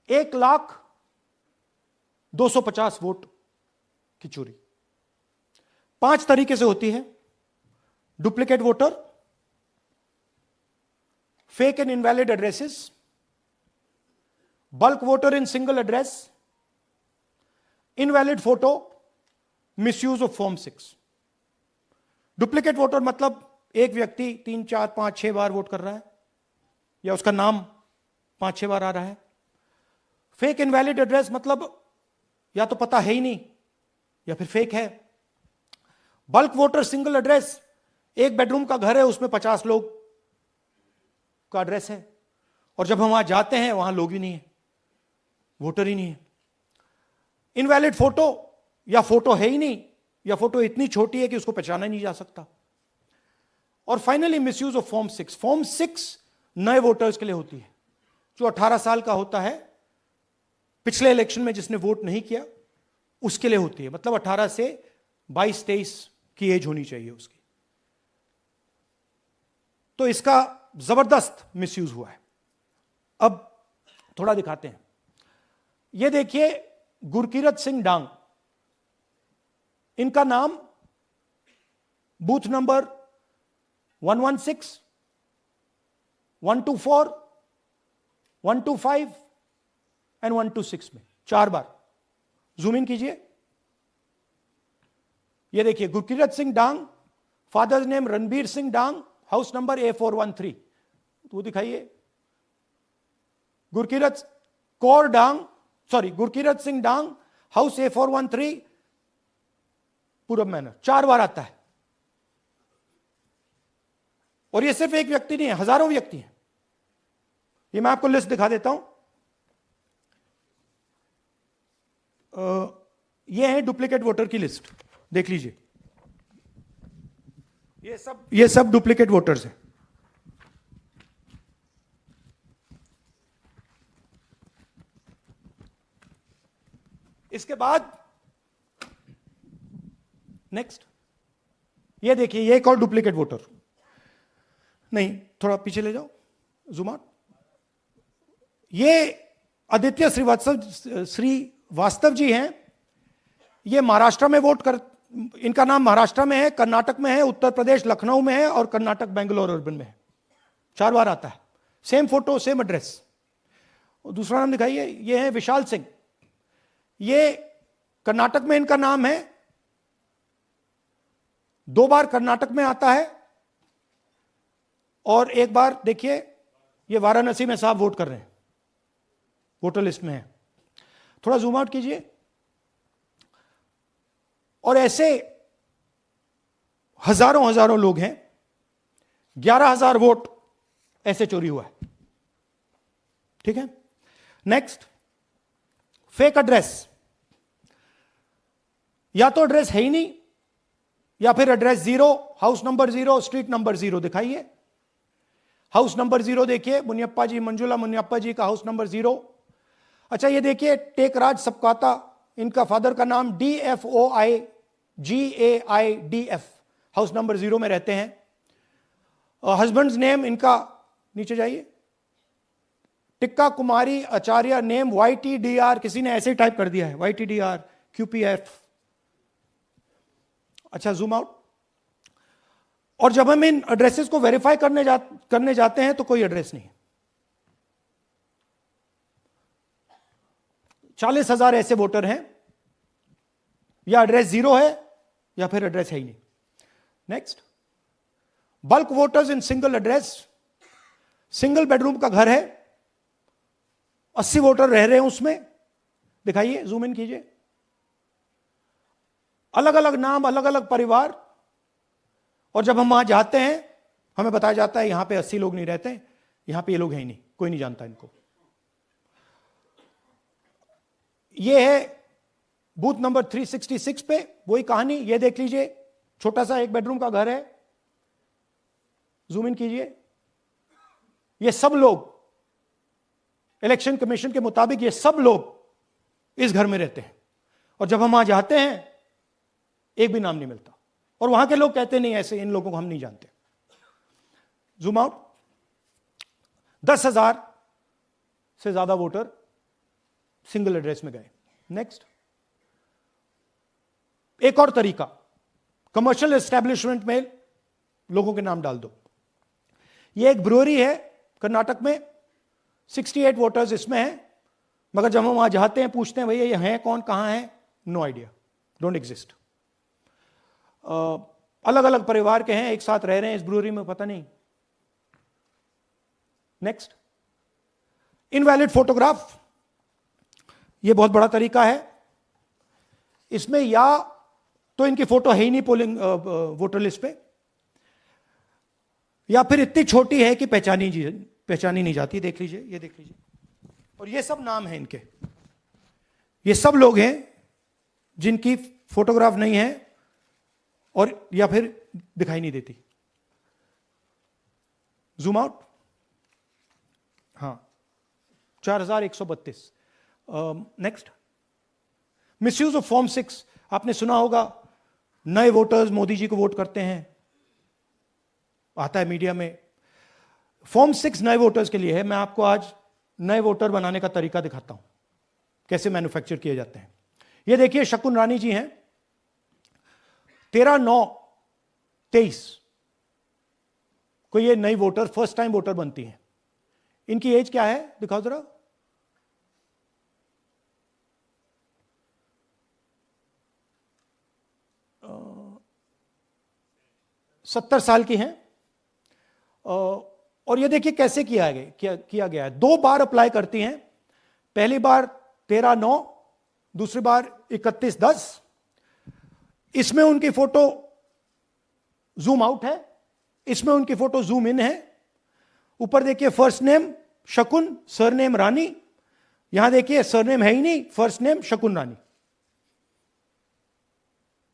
1,250,000 vote की चोरी 5 तरीके से होती है। Duplicate voter, fake and invalid addresses, bulk voter in single address, invalid photo, misuse of form 6। Duplicate voter मतलब एक व्यक्ति 3, 4, 5, 6 बार वोट कर रहा है या उसका नाम 5-6 बार आ रहा है। फेक इनवैलिड एड्रेस मतलब या तो पता है ही नहीं या फिर फेक है। बल्क वोटर सिंगल एड्रेस, एक बेडरूम का घर है, उसमें 50 लोग का एड्रेस है और जब हम वहां जाते हैं वहां लोग ही नहीं है, वोटर ही नहीं है। इनवैलिड फोटो, या फोटो है ही नहीं या फोटो इतनी छोटी है कि उसको पहचाना नहीं जा सकता। और finally misuse of form 6। Form 6 नए वोटर्स के लिए होती है, जो 18 साल का होता है, पिछले इलेक्शन में जिसने वोट नहीं किया उसके लिए होती है। मतलब 18 से 22-23 की एज होनी चाहिए उसकी। तो इसका जबरदस्त मिसयूज हुआ है। अब थोड़ा दिखाते हैं। यह देखिए गुरकीरत सिंह डांग, इनका नाम बूथ नंबर 116, 124, 125 एंड 126 में 4 बार। जूम इन कीजिए। यह देखिए गुरकीरत सिंह डांग, फादर्स नेम रणबीर सिंह डांग, हाउस नंबर A413। तो दिखाइए गुरकीरत कौर डांग, सॉरी गुरकीरत सिंह डांग, हाउस A413, पूरब मैनर। 4 बार आता है। और यह सिर्फ एक व्यक्ति नहीं है, हजारों व्यक्ति हैं। ये मैं आपको लिस्ट दिखा देता हूं। ये है डुप्लीकेट वोटर की लिस्ट, देख लीजिए। ये सब डुप्लीकेट वोटर्स हैं। इसके बाद नेक्स्ट, ये देखिए, ये एक और डुप्लीकेट वोटर। नहीं, थोड़ा पीछे ले जाओ, जूम आउट। ये आदित्य श्रीवास्तव जी हैं। ये महाराष्ट्र में वोट कर, इनका नाम महाराष्ट्र में है, कर्नाटक में है, उत्तर प्रदेश लखनऊ में है और कर्नाटक बेंगलोर अर्बन में है। 4 बार आता है। Same photo, same address. दूसरा नाम दिखाइए। ये है विशाल सिंह। ये कर्नाटक में इनका नाम है, 2 बार कर्नाटक में आता है और 1 बार देखिए ये वाराणसी में साहब वोट कर रहे हैं, वोटर लिस्ट में है। थोड़ा जूम आउट कीजिए। और ऐसे हजारों लोग हैं। 11,000 वोट ऐसे चोरी हुआ है। ठीक है। Next, fake address. या तो एड्रेस है ही नहीं या फिर address 0, house number 0, street number 0। दिखाइए हाउस नंबर 0, देखिए मुनियप्पा जी, मंजुला मुनियप्पा जी का हाउस नंबर 0। अच्छा, ये देखिए टेकराज सबकाता, इनका फादर का नाम DFOIGAIDF, हाउस नंबर 0 में रहते हैं। हस्बैंड्स नेम इनका, नीचे जाइए, टिक्का कुमारी आचार्य, नेम YTDR, किसी ने ऐसे ही टाइप कर दिया है, YTDR QPF। अच्छा, जूम आउट। और जब हम इन एड्रेसेस को वेरीफाई करने जाते हैं तो कोई एड्रेस नहीं है। 40,000 ऐसे वोटर हैं, या एड्रेस 0 है या फिर एड्रेस है ही नहीं। Next, bulk voters in single address. Single bedroom का घर है, 80 वोटर रह रहे हैं उसमें। दिखाइए, जूम इन कीजिए। अलग अलग नाम, अलग अलग परिवार। और जब हम वहां जाते हैं हमें बताया जाता है यहां पे 80 लोग नहीं रहते, यहां पे ये लोग हैं ही नहीं, कोई नहीं जानता इनको। ये है बूथ नंबर 366 पे वही कहानी। ये देख लीजिए, छोटा सा 1 बेडरूम का घर है। जूम इन कीजिए। ये सब लोग इलेक्शन कमीशन के मुताबिक, ये सब लोग इस घर में रहते हैं। और जब हम वहां जाते हैं एक भी नाम नहीं मिलता। और वहां के लोग कहते नहीं, ऐसे इन लोगों को हम नहीं जानते। Zoom out. 10,000 से ज्यादा वोटर सिंगल एड्रेस में गए। नेक्स्ट, एक और तरीका, कमर्शियल एस्टेब्लिशमेंट में लोगों के नाम डाल दो। ये एक ब्रूअरी है कर्नाटक में, 68 वोटर्स इसमें हैं, मगर जब हम वहां जाते हैं पूछते हैं भैया ये हैं कौन, कहां है, नो आइडिया, डोंट एग्जिस्ट। अलग अलग परिवार के हैं, एक साथ रह रहे हैं इस ब्रूअरी में, पता नहीं। नेक्स्ट, इनवैलिड फोटोग्राफ, ये बहुत बड़ा तरीका है। इसमें या तो इनकी फोटो है ही नहीं पोलिंग वोटर लिस्ट पे, या फिर इतनी छोटी है कि पहचानी नहीं जाती। देख लीजिए, ये देख लीजिए, और ये सब नाम है इनके, ये सब लोग हैं जिनकी फोटोग्राफ नहीं है और या फिर दिखाई नहीं देती। जूम आउट, हां, 4132। नेक्स्ट, मिसयूज ऑफ फॉर्म 6, आपने सुना होगा, नए वोटर्स मोदी जी को वोट करते हैं, आता है मीडिया में। फॉर्म 6 नए वोटर्स के लिए है। मैं आपको आज नए वोटर बनाने का तरीका दिखाता हूं, कैसे मैन्युफैक्चर किए जाते हैं। ये देखिए, शकुन रानी जी हैं, 13/9/23 को ये नई वोटर, फर्स्ट टाइम वोटर बनती हैं। इनकी एज क्या है, दिखाओ जरा। अ, 70 साल की हैं। और ये देखिए कैसे किया गया है। 2 बार अप्लाई करती हैं, पहली बार 13/9, दूसरी बार 31/10। इसमें उनकी फोटो जूम आउट है, इसमें उनकी फोटो जूम इन है। ऊपर देखिए फर्स्ट नेम शकुन, सरनेम रानी। यहां देखिए सरनेम है ही नहीं, फर्स्ट नेम शकुन रानी।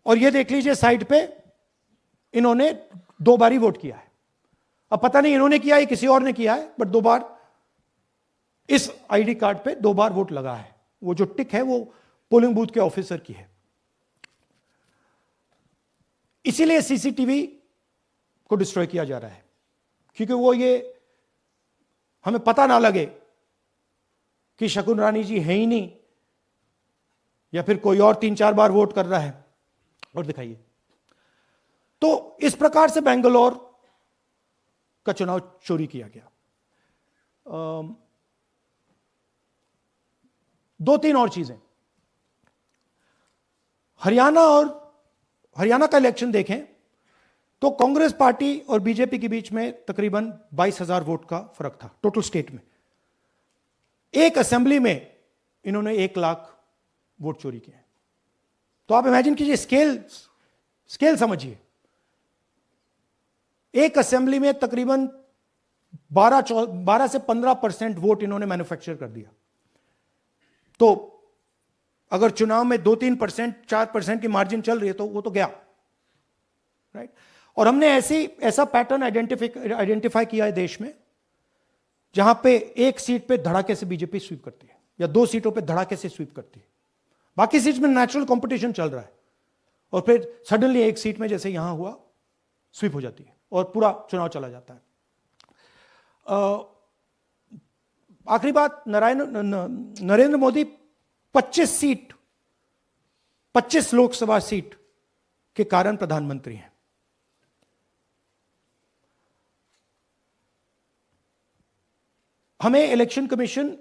और ये देख लीजिए साइड पे इन्होंने 2 बार ही वोट किया है। अब पता नहीं इन्होंने किया है किसी और ने किया है, बट 2 बार इस आईडी कार्ड पे 2 बार वोट लगा है। वो जो टिक है वो पोलिंग बूथ के ऑफिसर की है। इसीलिए सीसीटीवी को डिस्ट्रॉय किया जा रहा है, क्योंकि वो ये हमें पता ना लगे कि शकुन रानी जी है ही नहीं, या फिर कोई और 3-4 बार वोट कर रहा है। और दिखाइए, तो इस प्रकार से बेंगलोर का चुनाव चोरी किया गया। 2-3 और चीजें, हरियाणा का इलेक्शन देखें तो कांग्रेस पार्टी और बीजेपी के बीच में तकरीबन 22,000 वोट का फर्क था टोटल स्टेट में। एक असेंबली में इन्होंने 1 लाख वोट चोरी किए। तो आप इमेजिन कीजिए, स्केल समझिए। एक असेंबली में तकरीबन 12 से 15% वोट इन्होंने मैन्युफैक्चर कर दिया। तो अगर चुनाव में 2-3%, 4% की मार्जिन चल रही है तो वो तो गया, राइट। और हमने ऐसा पैटर्न आइडेंटिफाई किया है देश में, जहां पे एक सीट पे धड़ाके से बीजेपी स्वीप करती है, या 2 सीटों पे धड़ाके से स्वीप करती है। बाकी सीट में नेचुरल कंपटीशन चल रहा है, और फिर सडनली एक सीट में जैसे यहां हुआ स्वीप हो जाती है और पूरा चुनाव चला जाता है। आखिरी बात, नरेंद्र मोदी 25 लोकसभा सीट के कारण प्रधानमंत्री हैं। हमें इलेक्शन कमीशन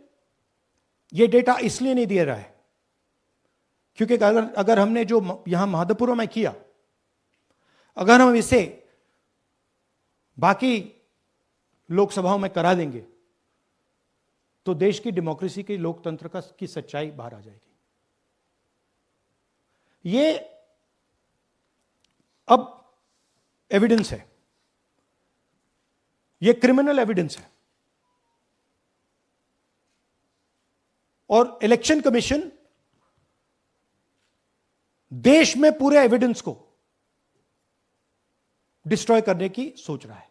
यह डेटा इसलिए नहीं दे रहा है क्योंकि अगर हमने जो यहां महादेवपुर में किया, अगर हम इसे बाकी लोकसभाओं में करा देंगे तो देश की डेमोक्रेसी की, लोकतंत्र की सच्चाई बाहर आ जाएगी। ये अब एविडेंस है, ये क्रिमिनल एविडेंस है, और इलेक्शन कमीशन देश में पूरे एविडेंस को डिस्ट्रॉय करने की सोच रहा है।